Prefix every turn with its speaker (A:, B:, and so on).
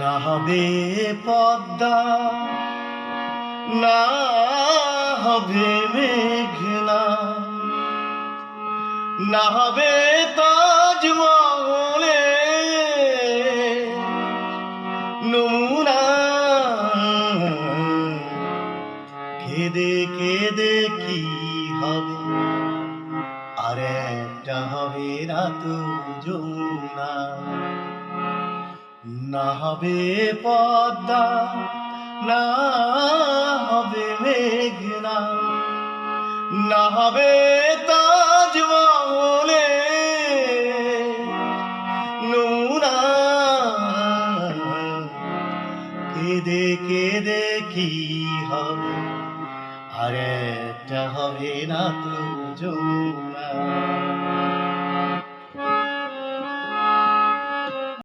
A: না হবে পদ্মা, না হবে মেঘনা, না হবে তাজমহলে নমুনা। কেঁদে কেঁদে কি হবে, আর একটা হবে রাত যমুনা। না হবে পদ্মা, না হবে মেঘনা, না হবে তাজমহলে নমুনা। কেঁদে কেঁদে কি হবে, আর একটা হবে না তো যমুনা।